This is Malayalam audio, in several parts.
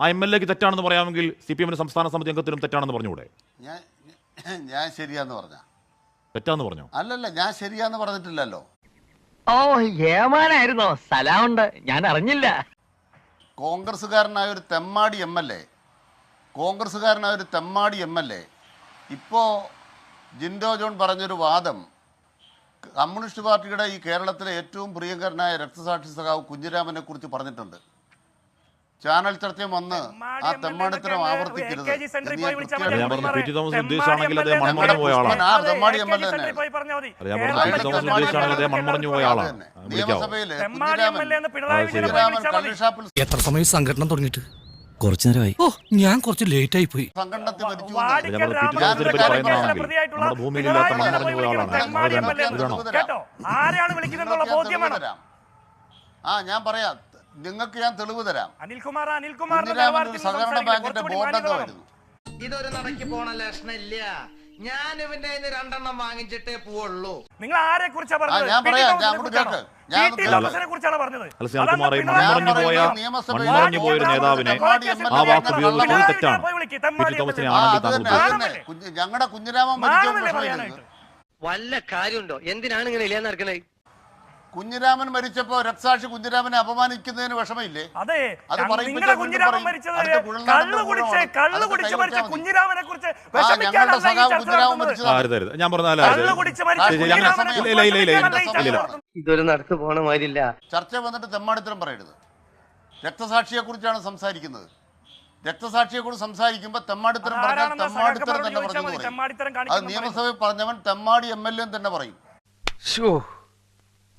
ആ MLA ക്ക് തെറ്റാണെന്ന് പറയാമെങ്കിൽ CPM സംസ്ഥാന സമിതി അംഗത്തിനും തെറ്റാണെന്ന് പറഞ്ഞുകൂടെ? ഞാൻ ശരിയാന്ന് പറഞ്ഞ തെറ്റാന്ന് പറഞ്ഞു? അല്ലല്ല, ഞാൻ ശരിയാന്ന് പറഞ്ഞിട്ടില്ലല്ലോ. ഓ ഏമാനായിരുന്നോ? സ്ഥലമുണ്ട്, ഞാൻ അറിഞ്ഞില്ല. കോൺഗ്രസ്സുകാരനായ ഒരു തെമ്മാടി MLA ഇപ്പോൾ ജിൻഡോ ജോൺ പറഞ്ഞൊരു വാദം, കമ്മ്യൂണിസ്റ്റ് പാർട്ടിയുടെ ഈ കേരളത്തിലെ ഏറ്റവും പ്രിയങ്കരനായ രക്തസാക്ഷി സഖാവ് കുഞ്ഞിരാമനെ കുറിച്ച് പറഞ്ഞിട്ടുണ്ട്. ചാനൽ ചർച്ചയും വന്ന് ആ തെമ്മാടിത്തരം ആവർത്തിക്കരുത്. എത്ര സമയം സംഘടന തുടങ്ങിയിട്ട്? കുറച്ചു നേരമായി. ഓ, ഞാൻ കുറച്ച് ലേറ്റ് ആയി പോയി. സംഘടനത്തിൽ മരിച്ചു. ഞാൻ പറയാം, നിങ്ങൾക്ക് ഞാൻ തെളിവ് തരാം. സഹകരണ ബാങ്കിന്റെ ബോർഡംഗമായിരുന്നു. ഇതൊരു നടക്ക് പോണ ലക്ഷണില്ല. ഞാൻ ഇവന്റെ രണ്ടെണ്ണം വാങ്ങിച്ചിട്ടേ പോവുള്ളൂ. നിങ്ങൾ ആരെ കുറിച്ചാണ് പറഞ്ഞത്? ഞാൻ പറയാം, ഞാൻ കേൾക്ക്. ഞങ്ങളുടെ കുഞ്ഞിരാമൻ വല്ല കാര്യമുണ്ടോ? എന്തിനാണ് ഇങ്ങനെ ഇല്ലാന്ന് നടക്കണേ? കുഞ്ഞിരാമൻ മരിച്ചപ്പോ രക്തസാക്ഷി കുഞ്ഞിരാമനെ അപമാനിക്കുന്നതിന് വിഷമയില്ലേ? അതെ, അത് നിങ്ങളുടെ കുഞ്ഞിരാമൻ മരിച്ചത് കള്ളു കുടിച്ച് മരിച്ച കുഞ്ഞിരാമനെ കുറിച്ച് ഇതൊരു നടക്ക് പോണ മാതിരില്ല. ചർച്ച വന്നിട്ട് തെമ്മാടിത്തരം പറയരുത്. രക്തസാക്ഷിയെ കുറിച്ചാണ് സംസാരിക്കുന്നത്. രക്തസാക്ഷിയെ കുറിച്ച് സംസാരിക്കുമ്പോ തെമ്മാടിത്തരം പറഞ്ഞാൽ തെമ്മാടിത്തരം തന്നെ പറഞ്ഞു. അത് നിയമസഭയിൽ പറഞ്ഞവൻ തെമ്മാടി MLA തന്നെ പറയും.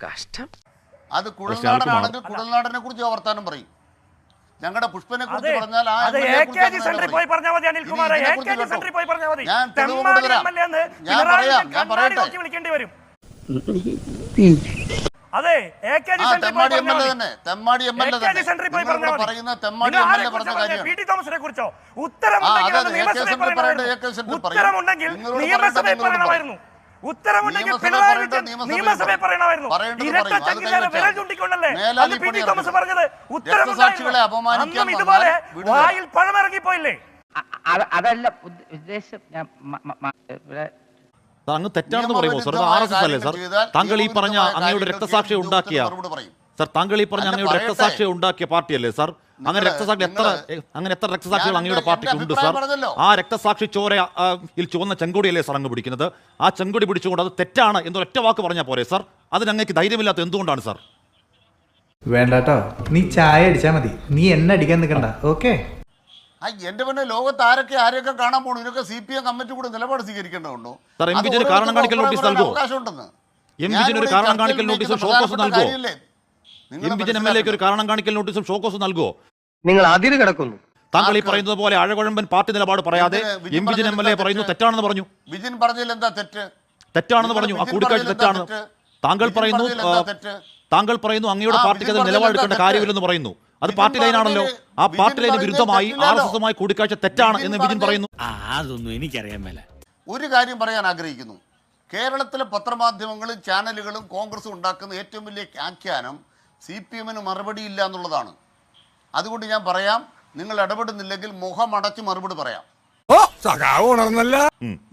കഷ്ടം. അത് കുഴൽനാടനാണെങ്കിൽ കുഴൽനാടനെ കുറിച്ച് വർത്താനം പറയും. ഞങ്ങളുടെ പുഷ്പനെ കുറിച്ച് പറഞ്ഞാൽ ഉത്തരമുണ്ടെങ്കിൽ പിണറായി വിജയൻ നിയമസഭയിൽ പറയണമായിരുന്നു. ഉത്തരമുണ്ടായിരുന്നു ഇതുപോലെ വായിൽ പഴമിറങ്ങിപ്പോയില്ലേ? അതല്ല ഉദ്ദേശം. അങ്ങ് തെറ്റാണെന്ന് പറയുമോ സർ? RSS അല്ലേ സർ? താങ്കൾ ഈ പറഞ്ഞ അങ്ങയുടെ രക്തസാക്ഷിയെ ഉണ്ടാക്കിയ ഉണ്ടാക്കിയ പാർട്ടിയല്ലേ സർ? അങ്ങനെ എത്ര രക്തസാക്ഷികൾ അങ്ങയുടെ പാർട്ടിക്കുണ്ട് സർ? ആ രക്തസാക്ഷി ചോരയിൽ ചുവന്ന ചെങ്കൊടിയല്ലേ സർ അങ്ങ് പിടിക്കുന്നത്? ആ ചെങ്കൊടി പിടിച്ചുകൊണ്ട് അത് തെറ്റാണ് എന്നൊരൊറ്റ വാക്ക് പറഞ്ഞാൽ പോരെ സർ? അത് ഞങ്ങൾക്ക് ധൈര്യമില്ലാത്ത എന്തുകൊണ്ടാണ് സർ? വേണ്ടാട്ടോ, നീ ചായ അടിച്ചാ മതി, നീ എന്നെ അടിക്കാൻ നിൽക്കണ്ട. ഓക്കെ, എന്റെ പിന്നെ ലോകത്ത് ആരെയൊക്കെ കാണാൻ പോകണം. ഇതിനൊക്കെ CPM കമ്മിറ്റി കൂടെ നിലപാട് സ്വീകരിക്കേണ്ടതുണ്ടോ? സർ, MPജിന് കാരണം കാണിക്കൽ നോട്ടീസ് നൽകുമോ? MPജിന് ഒരു കാരണം കാണിക്കൽ നോട്ടീസും ഷോക്കോസും നൽകുമോ? MPജിന് MLA ക്ക് ഒരു കാരണം കാണിക്കൽ നോട്ടീസും ഷോക്കോസും നൽകുമോ? നിങ്ങൾ അതിര് കിടക്കുന്നു. താങ്കൾ ഈ പറയുന്നത് പോലെ അഴകുഴമ്പൻ പാർട്ടി നിലപാട് പറയാതെ MPജിന് MLA പറയുന്നു തെറ്റാണെന്ന് പറഞ്ഞു. വിജിൻ പറഞ്ഞതിൽ എന്താ തെറ്റ്? തെറ്റാണെന്ന് പറഞ്ഞു. ആ കൂടിക്കാഴ്ച തെറ്റാണ്. താങ്കൾ പറയുന്നു അങ്ങയുടെ പാർട്ടിക്ക് അത് നിലപാടെടുക്കേണ്ട കാര്യമില്ലെന്ന് പറയുന്നു. അത് പാർട്ടി ലൈനാണല്ലോ. ആ പാർട്ടി ലൈന് വിരുദ്ധമായി RSSുമായി കൂടിക്കാഴ്ച തെറ്റാണ് എന്ന് വിജിൻ പറയുന്നു. അതൊന്നും എനിക്കറിയാൻ മേല. ഒരു കാര്യം പറയാൻ ആഗ്രഹിക്കുന്നു. കേരളത്തിലെ പത്രമാധ്യമങ്ങളും ചാനലുകളും കോൺഗ്രസും ഉണ്ടാക്കുന്ന ഏറ്റവും വലിയ ആഖ്യാനം CPMന് മറുപടിയില്ല എന്നുള്ളതാണ്. അതുകൊണ്ട് ഞാൻ പറയാം, നിങ്ങൾ ഇടപെടുന്നില്ലെങ്കിൽ മുഖമടച്ച് മറുപടി പറയാം.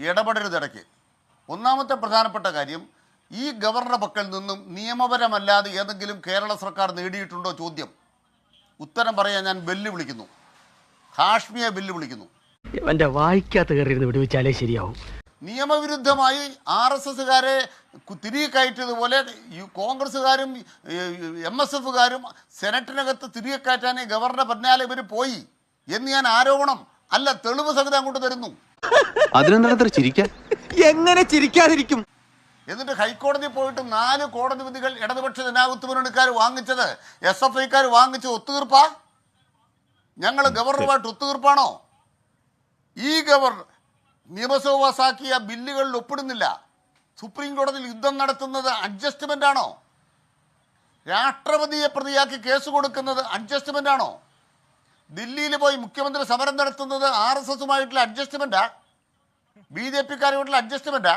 ഇടപെടരുത് ഇടയ്ക്ക്. ഒന്നാമത്തെ പ്രധാനപ്പെട്ട കാര്യം, ഈ ഗവർണറുടെ പക്കൽ നിന്നും നിയമപരമല്ലാതെ ഏതെങ്കിലും കേരള സർക്കാർ നേടിയിട്ടുണ്ടോ ചോദ്യം? ഉത്തരം പറയാൻ ഞാൻ വെല്ലുവിളിക്കുന്നു. ഹാഷ്മിയെ വെല്ലുവിളിക്കുന്നു. എന്റെ വായിക്കാത്ത കയറിയിരുന്ന് വിടുവിച്ചാലേ ശരിയാവും. നിയമവിരുദ്ധമായി RSSകാരെ തിരികെ കയറ്റിയതുപോലെ കോൺഗ്രസ്സുകാരും MSFകാരും സെനറ്റിനകത്ത് തിരികെ കയറ്റാനേ ഗവർണറുടെ പിന്നാലെ ഇവർ പോയി എന്ന് ഞാൻ ആരോപണം അല്ല, തെളിവ് സഹിതം അങ്ങോട്ട് തരുന്നു. അതിനെന്താ ചിരിക്കാൻ? എങ്ങനെ ചിരിക്കാതിരിക്കും? എന്നിട്ട് ഹൈക്കോടതി പോയിട്ട് 4 കോടതി വിധികൾ ഇടതുപക്ഷ ജനാധിപത്യ മുന്നണിക്കാർ വാങ്ങിച്ചത് SFIക്കാർ വാങ്ങിച്ചത് ഒത്തുതീർപ്പാ? ഞങ്ങൾ ഗവർണറുമായിട്ട് ഒത്തുതീർപ്പാണോ? ഈ ഗവർണർ നിയമസഭ പാസാക്കിയ ബില്ലുകളിൽ ഒപ്പിടുന്നില്ല. സുപ്രീം കോടതിയിൽ യുദ്ധം നടത്തുന്നത് അഡ്ജസ്റ്റ്മെന്റ് ആണോ? രാഷ്ട്രപതിയെ പ്രതിയാക്കി കേസ് കൊടുക്കുന്നത് അഡ്ജസ്റ്റ്മെന്റ് ആണോ? ദില്ലിയിൽ പോയി മുഖ്യമന്ത്രി സമരം നടത്തുന്നത് RSSുമായിട്ടുള്ള അഡ്ജസ്റ്റ്മെന്റാ? BJPക്കാരുമായിട്ടുള്ള അഡ്ജസ്റ്റ്മെന്റാ?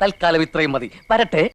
തൽക്കാലം ഇത്രയും മതി. വരട്ടെ.